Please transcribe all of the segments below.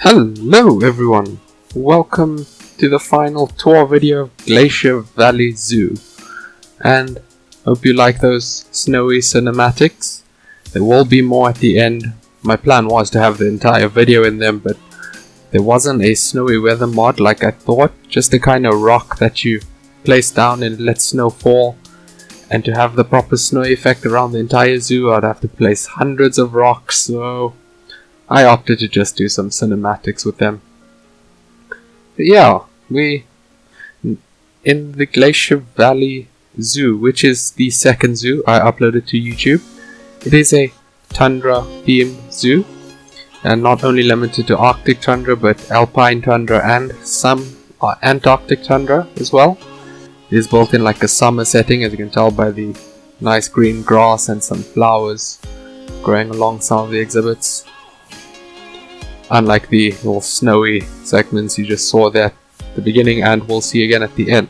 Hello everyone, welcome to the final tour video of Glacier Valley Zoo, and hope you like those snowy cinematics. There will be more at the end. My plan was to have the entire video in them, but there wasn't a snowy weather mod like I thought, just the kind of rock that you place down and let snow fall. And to have the proper snow effect around the entire zoo, I'd have to place hundreds of rocks, so I opted to just do some cinematics with them. But yeah, in the Glacier Valley Zoo, which is the second zoo I uploaded to YouTube. It is a tundra themed zoo, and not only limited to Arctic tundra, but alpine tundra and some Antarctic tundra as well. It is built in like a summer setting, as you can tell by the nice green grass and some flowers growing along some of the exhibits. Unlike the little snowy segments you just saw there at the beginning and we'll see again at the end.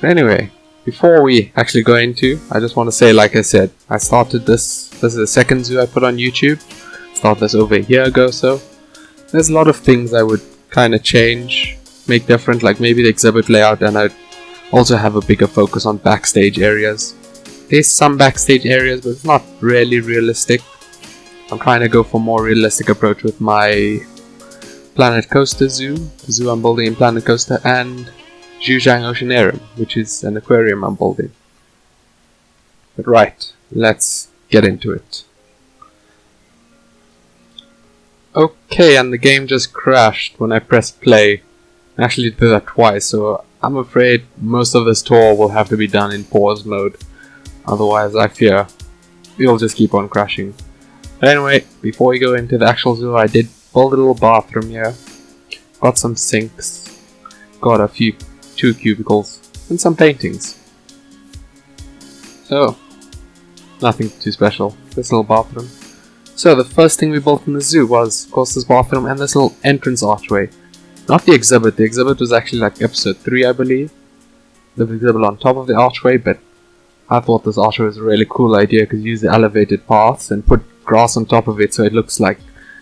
But anyway, before we actually go into, I just want to say, like I said, I started this is the second zoo I put on YouTube. Started this over a year ago, so there's a lot of things I would kind of change, make different, like maybe the exhibit layout, and I'd also have a bigger focus on backstage areas. There's some backstage areas, but it's not really realistic. I'm trying to go for a more realistic approach with my Planet Coaster Zoo, the zoo I'm building in Planet Coaster, and Zhujiang Oceanarium, which is an aquarium I'm building. But right, let's get into it. Okay, and the game just crashed when I pressed play. I actually did that twice, so I'm afraid most of this tour will have to be done in pause mode. Otherwise, I fear it'll just keep on crashing. But anyway, before we go into the actual zoo, I did build a little bathroom here. Got some sinks, got two cubicles, and some paintings. So, nothing too special, this little bathroom. So the first thing we built in the zoo was, of course, this bathroom and this little entrance archway. Not the exhibit was actually like episode 3, I believe. The exhibit on top of the archway, but I thought this archway was a really cool idea because you use the elevated paths and put grass on top of it, so it looks like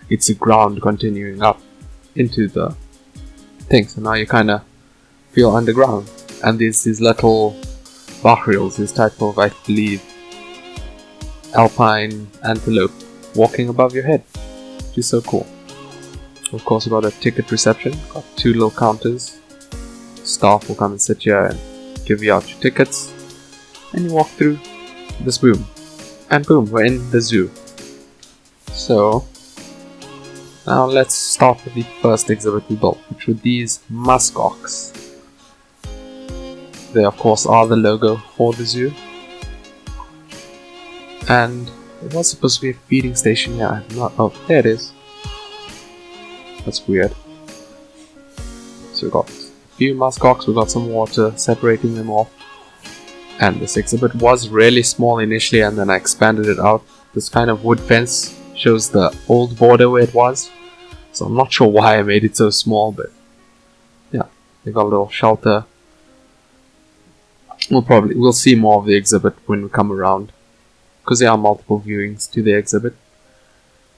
it's a ground continuing up into the thing. So now you kind of feel underground. And there's these little bachriels, this type of, I believe, alpine antelope walking above your head, which is so cool. Of course, we got a ticket reception, got 2 little counters. Staff will come and sit here and give you out your tickets, and you walk through this room, and boom, we're in the zoo. So, now let's start with the first exhibit we built, which were these muskox. They of course are the logo for the zoo. And it was supposed to be a feeding station here. Oh, there it is. That's weird. So we got a few muskox, we got some water separating them off. And this exhibit was really small initially, and then I expanded it out. This kind of wood fence shows the old border where it was. So I'm not sure why I made it so small, but yeah, they got a little shelter. We'll see more of the exhibit when we come around, because there are multiple viewings to the exhibit.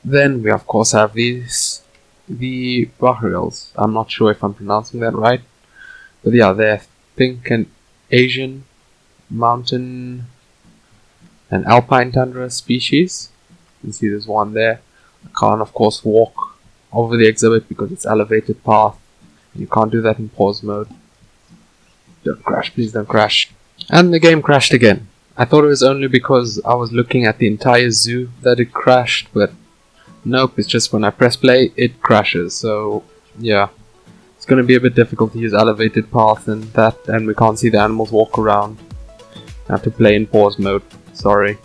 Then we of course have the bachriels. I'm not sure if I'm pronouncing that right, but yeah, they're pink and Asian mountain and alpine tundra species. You can see there's one there. I can't of course walk over the exhibit because it's elevated path. You can't do that in pause mode. Don't crash, please don't crash. And the game crashed again. I thought it was only because I was looking at the entire zoo that it crashed, but nope, it's just when I press play, it crashes. So yeah, it's going to be a bit difficult to use elevated path and that, and we can't see the animals walk around. I have to play in pause mode, sorry.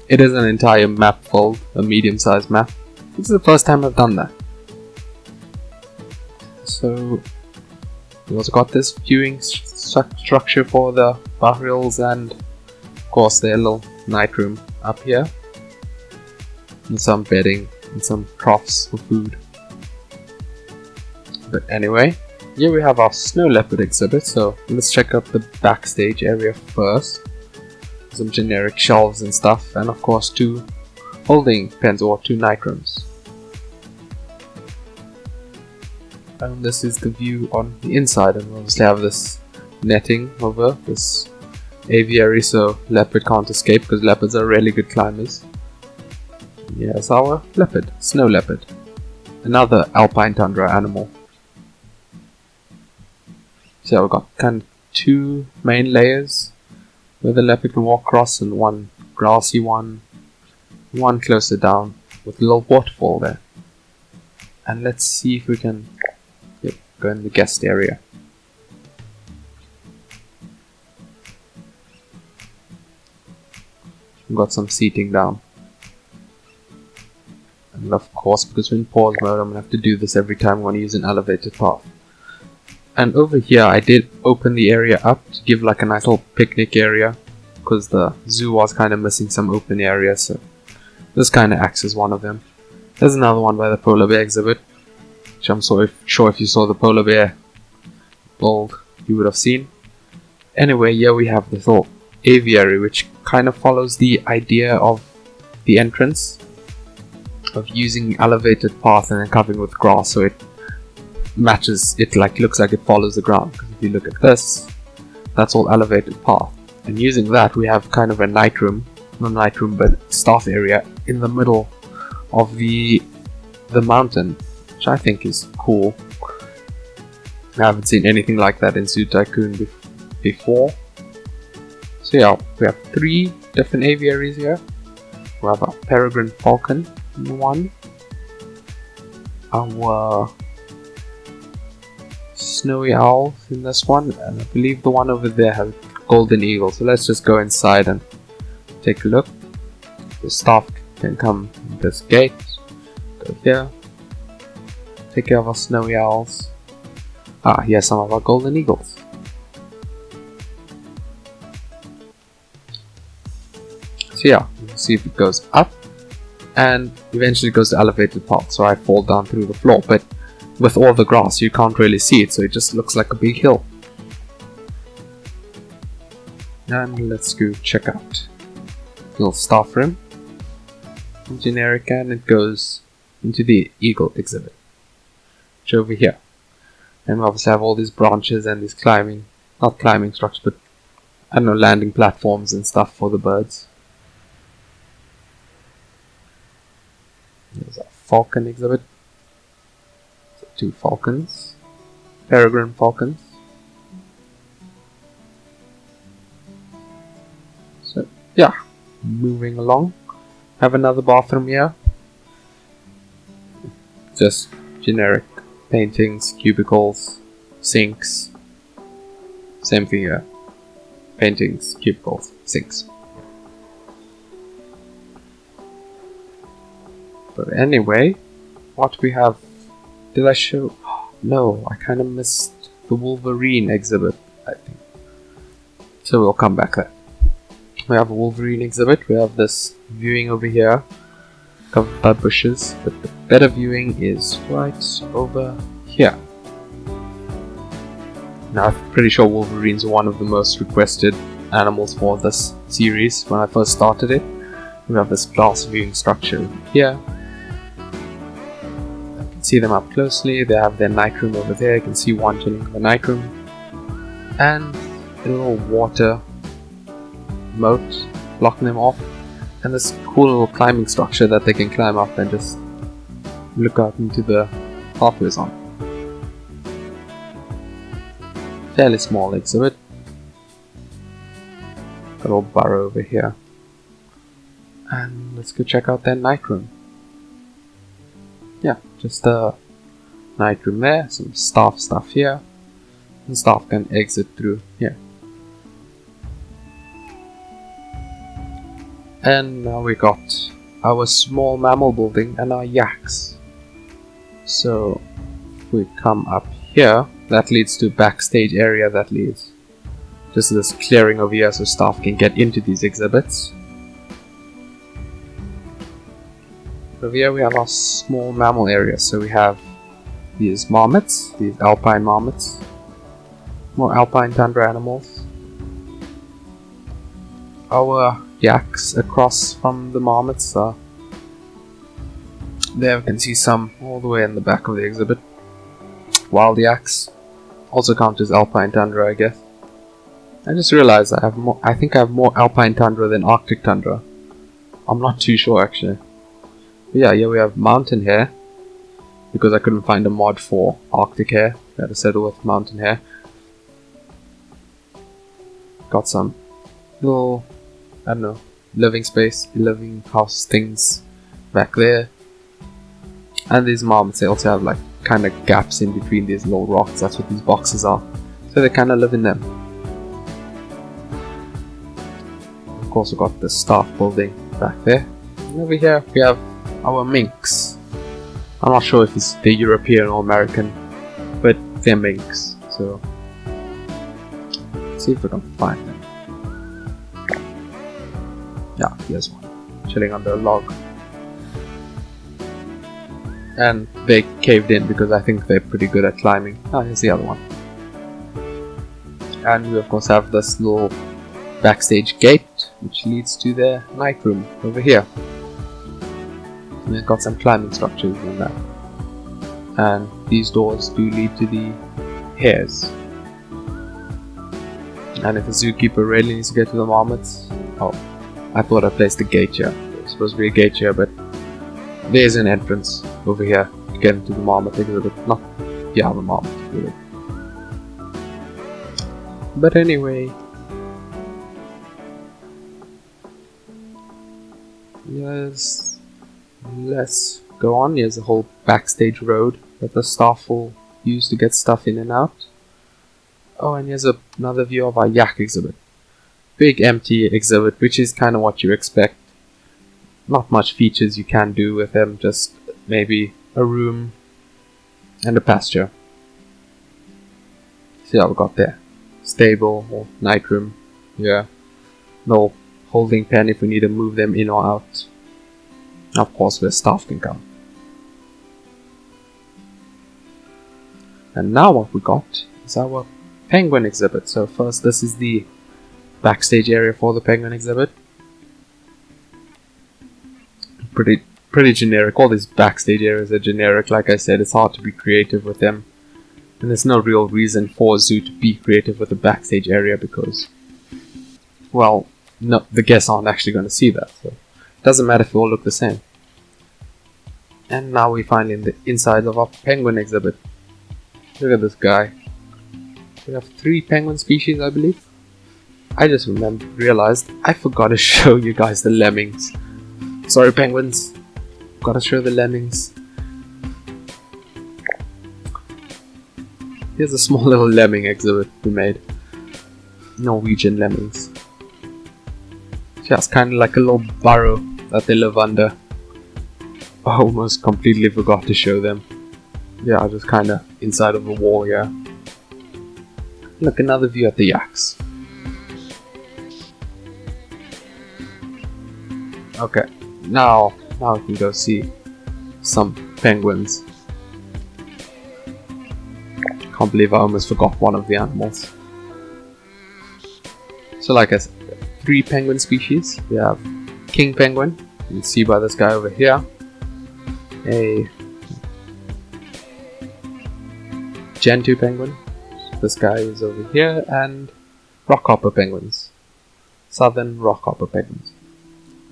It is an entire map filled, a medium-sized map. This is the first time I've done that. So, we also got this viewing structure for the bachriels, and of course their little night room up here. And some bedding and some troughs for food. But anyway, here we have our snow leopard exhibit, so let's check out the backstage area first. Some generic shelves and stuff, and of course 2 holding pens or 2 night rooms. And this is the view on the inside, and we obviously have this netting over this aviary so leopard can't escape, because leopards are really good climbers. Here's our leopard, snow leopard, another alpine tundra animal. So we've got kind of two main layers where the leopard can walk across, and one grassy one closer down with a little waterfall there. And let's see if we can go in the guest area. We've got some seating down. And of course, because we're in pause mode, I'm going to have to do this every time I want to use an elevated path. And over here, I did open the area up to give like a nice little picnic area, because the zoo was kind of missing some open areas, so this kind of acts as one of them. There's another one by the polar bear exhibit, which I'm sure if you saw the polar bear build, you would have seen. Anyway, here we have this little aviary, which kind of follows the idea of the entrance, of using elevated path and then covering with grass, so it matches, it like looks like it follows the ground. Because if you look at this, that's all elevated path, and using that we have kind of a night room, not night room but staff area in the middle of the mountain, which I think is cool. I haven't seen anything like that in Zoo Tycoon before. So yeah, we have 3 different aviaries here. We have a peregrine falcon in one, our snowy owls in this one, and I believe the one over there has golden eagle. So let's just go inside and take a look. The staff can come in this gate, go here, take care of our snowy owls. Here's some of our golden eagles. So yeah, you can see if it goes up and eventually goes to elevated path, so I fall down through the floor, but with all the grass you can't really see it, so it just looks like a big hill. And let's go check out little staff room, generic, and it goes into the eagle exhibit, which over here. And we obviously have all these branches and these not climbing structures, but I don't know, landing platforms and stuff for the birds. There's a falcon exhibit. So 2 falcons, peregrine falcons. So yeah, moving along. Have another bathroom here. Just generic paintings, cubicles, sinks. Same thing here. Paintings, cubicles, sinks. But anyway, what we have... Did I show... No, I kind of missed the Wolverine exhibit, I think. So we'll come back there. We have a Wolverine exhibit. We have this viewing over here, covered by bushes, but the better viewing is right over here. Now, I'm pretty sure Wolverines are one of the most requested animals for this series when I first started it. We have this glass viewing structure here. You can see them up closely. They have their night room over there. You can see one chilling in the night room. And a little water moat blocking them off. And this cool little climbing structure that they can climb up and just look out into the pathways on. Fairly small exhibit. Got a little burrow over here. And let's go check out their night room. Yeah, just a night room there, some staff stuff here. And staff can exit through here. And now we got our small mammal building and our yaks. So if we come up here, that leads to backstage area, that leads just this clearing over here so staff can get into these exhibits. Over here we have our small mammal area, so we have these marmots, these alpine marmots, more alpine tundra animals. Our yaks across from the marmots are there. We can see some all the way in the back of the exhibit. wild yaks. Also count as alpine tundra, I guess. I just realized I have more. I think I have more alpine tundra than arctic tundra. I'm not too sure actually. But yeah, here we have mountain hare, because I couldn't find a mod for arctic hare. I had to settle with mountain hare. Got some little, I don't know, living space, living house things back there. And these marmots, they also have like kind of gaps in between these little rocks. That's what these boxes are. So they kind of live in them. Of course, we've got the staff building back there. And over here we have our minks. I'm not sure if it's the European or American, but they're minks. So let's see if we can find them. Yeah, here's one chilling under a log. And they caved in because I think they're pretty good at climbing. Ah, here's the other one. And we of course have this little backstage gate which leads to their night room over here. And they've got some climbing structures in that. And these doors do lead to the hares. And if a zookeeper really needs to get to the marmots, oh, I thought I placed a gate here. There's supposed to be a gate here, but there's an entrance over here to get into the marmot exhibit. Not, yeah, the marmot exhibit. But anyway, yes, let's go on. Here's a whole backstage road that the staff will use to get stuff in and out. Oh, and here's another view of our yak exhibit. Big empty exhibit, which is kind of what you expect. Not much features you can do with them, just maybe a room and a pasture. See how we got there. Stable or night room. Yeah. No holding pen if we need to move them in or out. Of course, where staff can come. And now what we got is our penguin exhibit. So first, this is the backstage area for the penguin exhibit. Pretty generic. All these backstage areas are generic. Like I said, it's hard to be creative with them. And there's no real reason for a zoo to be creative with a backstage area because, well, no, the guests aren't actually going to see that. So it doesn't matter if they all look the same. And now we find in the inside of our penguin exhibit. Look at this guy. We have 3 penguin species, I believe. I just realized I forgot to show you guys the lemmings. Sorry, penguins. Gotta show the lemmings. Here's a small little lemming exhibit we made. Norwegian lemmings. Just kind of like a little burrow that they live under. I almost completely forgot to show them. Yeah, just kind of inside of a wall here. Look, another view at the yaks. Okay, now we can go see some penguins. Can't believe I almost forgot one of the animals. So like I said, 3 penguin species. We have king penguin, you can see by this guy over here. A Gen 2 penguin, this guy is over here, and rockhopper penguins. Southern rockhopper penguins.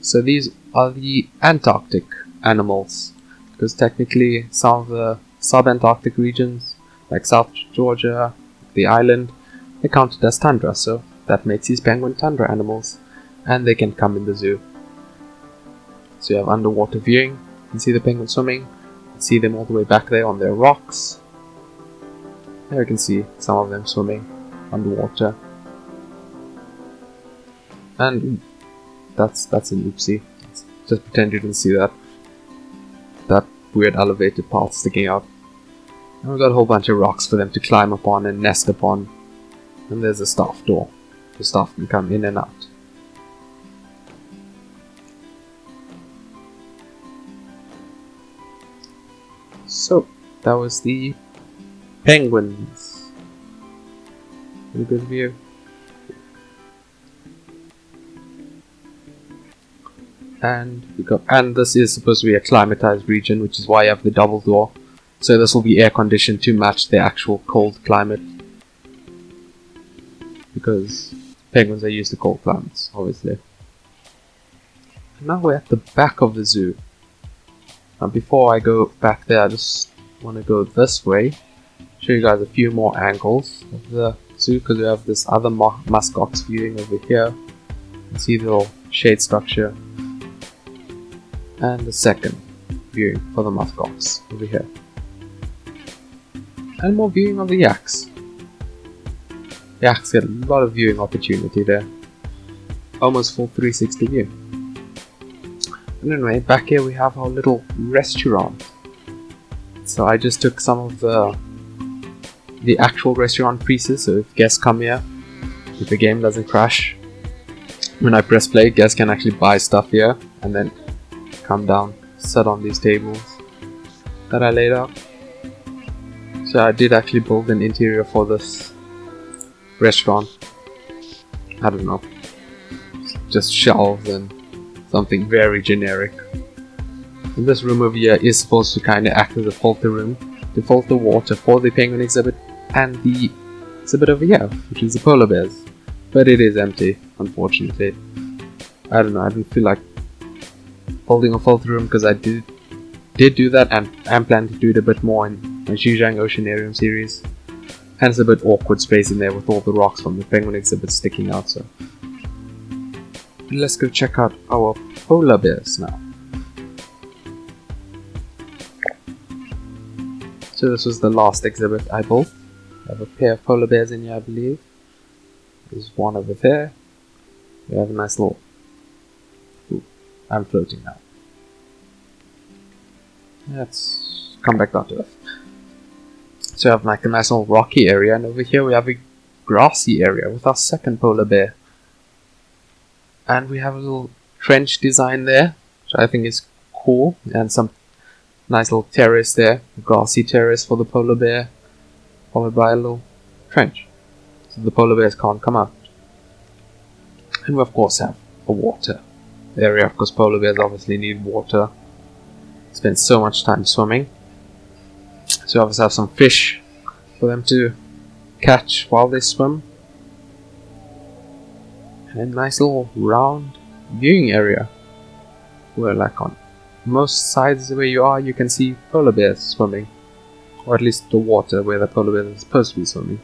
So these are the Antarctic animals, because technically some of the sub-Antarctic regions, like South Georgia, the island, they're counted as tundra, so that makes these penguin tundra animals, and they can come in the zoo. So you have underwater viewing, you can see the penguin swimming, you can see them all the way back there on their rocks. There you can see some of them swimming underwater. And that's an oopsie. Just pretend you didn't see that. That weird elevated path sticking out. And we've got a whole bunch of rocks for them to climb upon and nest upon. And there's a staff door. The staff can come in and out. So, that was the penguins. Pretty good view. And this is supposed to be a climatized region, which is why I have the double door. So this will be air conditioned to match the actual cold climate, because penguins are used to cold climates, obviously. And now we're at the back of the zoo. Now before I go back there, I just want to go this way, show you guys a few more angles of the zoo, because we have this other muskox viewing over here. You can see the little shade structure, and the second viewing for the muskox over here, and more viewing of the yaks. Yaks get a lot of viewing opportunity there, almost full 360 view. And anyway, back here we have our little restaurant. So I just took some of the actual restaurant pieces, so if guests come here, if the game doesn't crash, when I press play, guests can actually buy stuff here and then come down, sit on these tables that I laid out. So I did actually build an interior for this restaurant. I don't know, just shelves and something very generic. And this room over here is supposed to kind of act as a filter room to filter water for the penguin exhibit and the exhibit over here, which is the polar bears. But it is empty, unfortunately. I don't know, I didn't feel like building a filter room, because I did do that, and I'm planning to do it a bit more in my Xizang Oceanarium series. And it's a bit awkward space in there with all the rocks from the penguin exhibit sticking out, so. Let's go check out our polar bears now. So this was the last exhibit I built. I have a pair of polar bears in here, I believe. There's one over there. We have a nice little... Ooh, I'm floating now. Let's come back down to earth. So we have like a nice little rocky area, and over here we have a grassy area with our second polar bear. And we have a little trench design there, which I think is cool, and some nice little terrace there, a grassy terrace for the polar bear, followed by a little trench, so the polar bears can't come out. And we of course have a water area, because polar bears obviously need water, spend so much time swimming. So we obviously have some fish for them to catch while they swim. And a nice little round viewing area, where like on most sides where you are, you can see polar bears swimming, or at least the water where the polar bears are supposed to be swimming.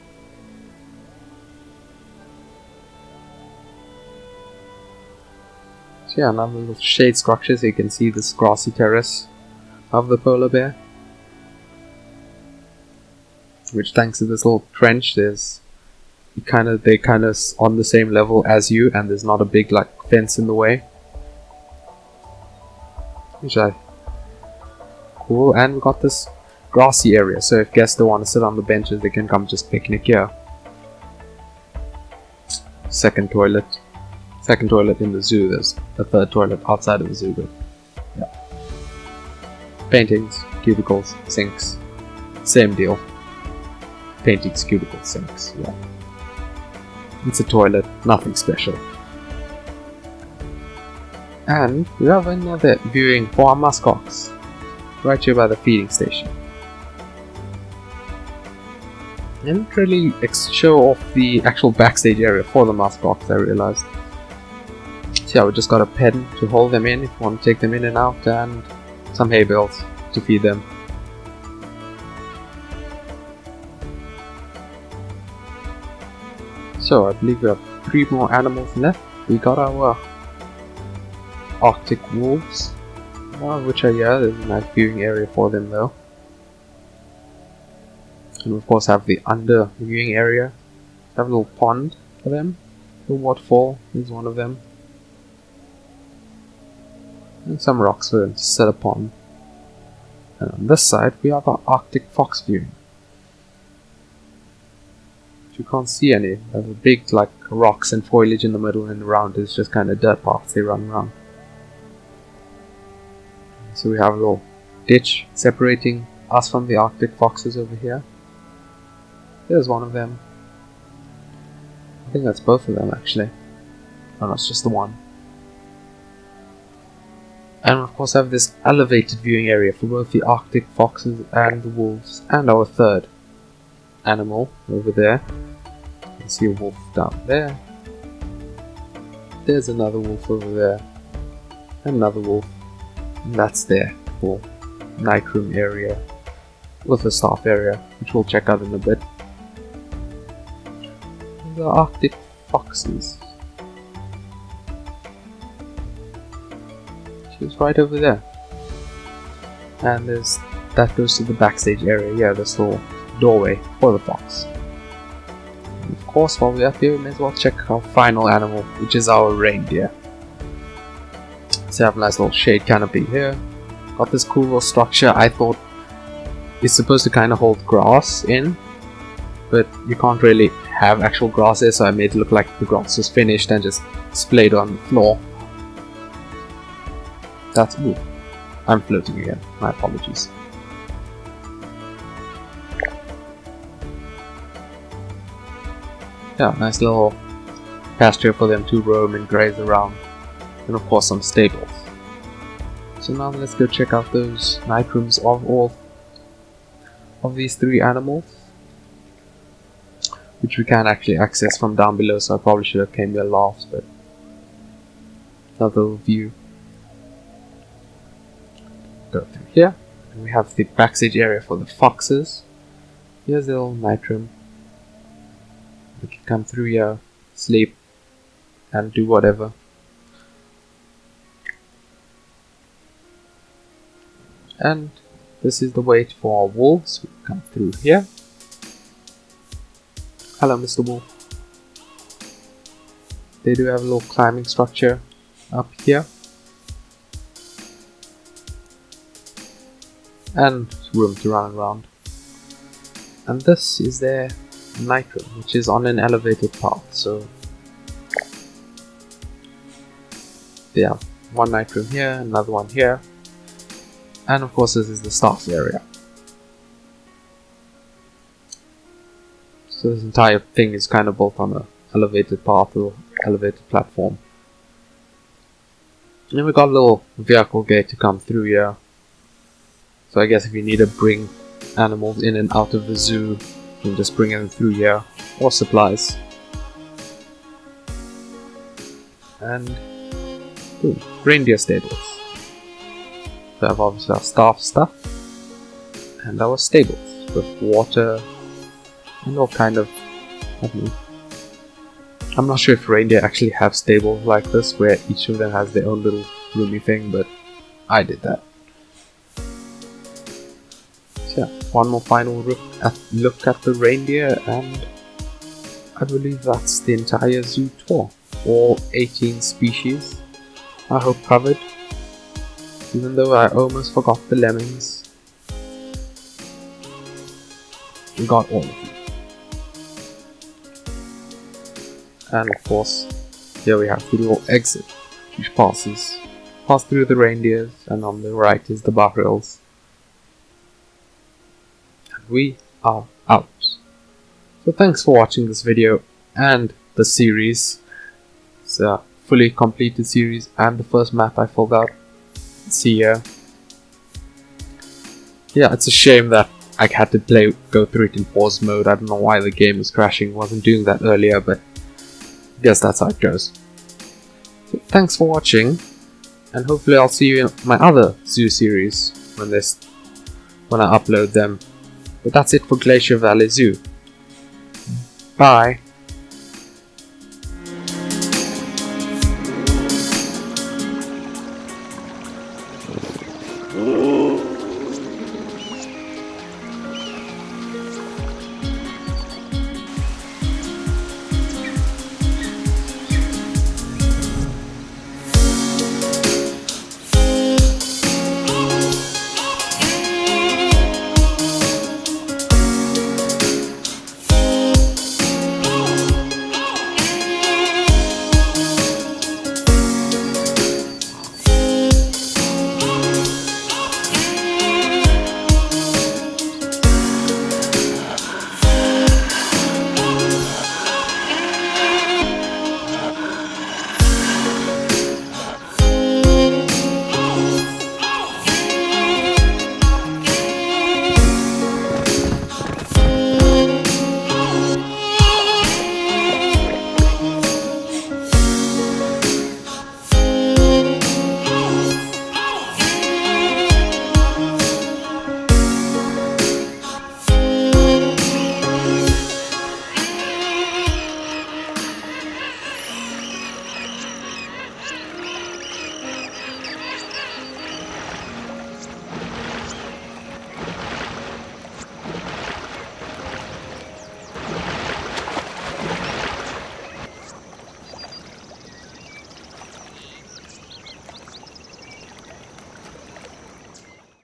So yeah, another little shade structure, so you can see this grassy terrace of the polar bear, which thanks to this little trench, they're kind of on the same level as you, and there's not a big like fence in the way, which I cool. And we got this grassy area, so if guests don't want to sit on the benches, they can come just picnic here. Second toilet in the zoo. There's a third toilet outside of the zoo, but yeah. Paintings, cubicles, sinks, same deal. Paintings, cubicles, sinks, yeah. It's a toilet, nothing special. And we have another viewing for our muskox, right here by the feeding station. I didn't really show off the actual backstage area for the muskox, I realized. So yeah, we just got a pen to hold them in if you want to take them in and out, and some hay bales to feed them. So I believe we have 3 more animals left. We got our Arctic wolves, which are, yeah, there's a nice viewing area for them though. And we of course have the under viewing area. We have a little pond for them. The waterfall is one of them. And some rocks for them to sit upon. And on this side we have our Arctic fox viewing. You can't see any. There's a big like rocks and foliage in the middle, and around is just kind of dirt paths they run around. So we have a little ditch separating us from the Arctic foxes over here. There's one of them. I think that's both of them actually. Oh no, it's just the one. And of course I have this elevated viewing area for both the Arctic foxes and the wolves, and our third animal over there. You can see a wolf down there. There's another wolf over there. Another wolf. And that's their whole night room area with the staff area, which we'll check out in a bit. The Arctic foxes. She's right over there. And that goes to the backstage area. Yeah, this little doorway for the fox. And of course, while we're up here, we may as well check our final animal, which is our reindeer. So I have a nice little shade canopy here. Got this cool little structure. I thought it's supposed to kind of hold grass in, but you can't really have actual grass there, so I made it look like the grass was finished and just splayed on the floor. That's... ooh, I'm floating again. My apologies. Yeah, nice little pasture for them to roam and graze around. And of course some stables. So now let's go check out those night rooms of all of these three animals, which we can actually access from down below, so I probably should have came here last, but another little view. Go through here, and we have the backstage area for the foxes. Here's the little night room. We can come through here, sleep, and do whatever. And this is the way for our wolves. We come through here. Hello, Mr. Wolf. They do have a little climbing structure up here. And room to run around. And this is their night room, which is on an elevated path. So yeah, one night room here, another one here. And of course this is the staff area. So this entire thing is kind of built on a elevated path or elevated platform. And then we got a little vehicle gate to come through here. So I guess if you need to bring animals in and out of the zoo, you can just bring them through here, or supplies. And ooh, reindeer stables. So I have obviously our staff stuff, and our stables with water and all kind of, I don't know. I'm not sure if reindeer actually have stables like this where each of them has their own little roomy thing, but I did that. So yeah, one more final look at the reindeer, and I believe that's the entire zoo tour. All 18 species I hope covered. Even though I almost forgot the lemmings, we got all of them. And of course, here we have the little exit, which passes through the reindeers, and on the right is the barrels. And we are out. So thanks for watching this video and the series. It's a fully completed series and the first map I filled out. See here. Yeah, it's a shame that I had to go through it in pause mode. I don't know why the game was crashing. Wasn't doing that earlier, but I guess that's how it goes. So thanks for watching, and hopefully I'll see you in my other zoo series when I upload them. But that's it for Glacier Valley Zoo. Bye.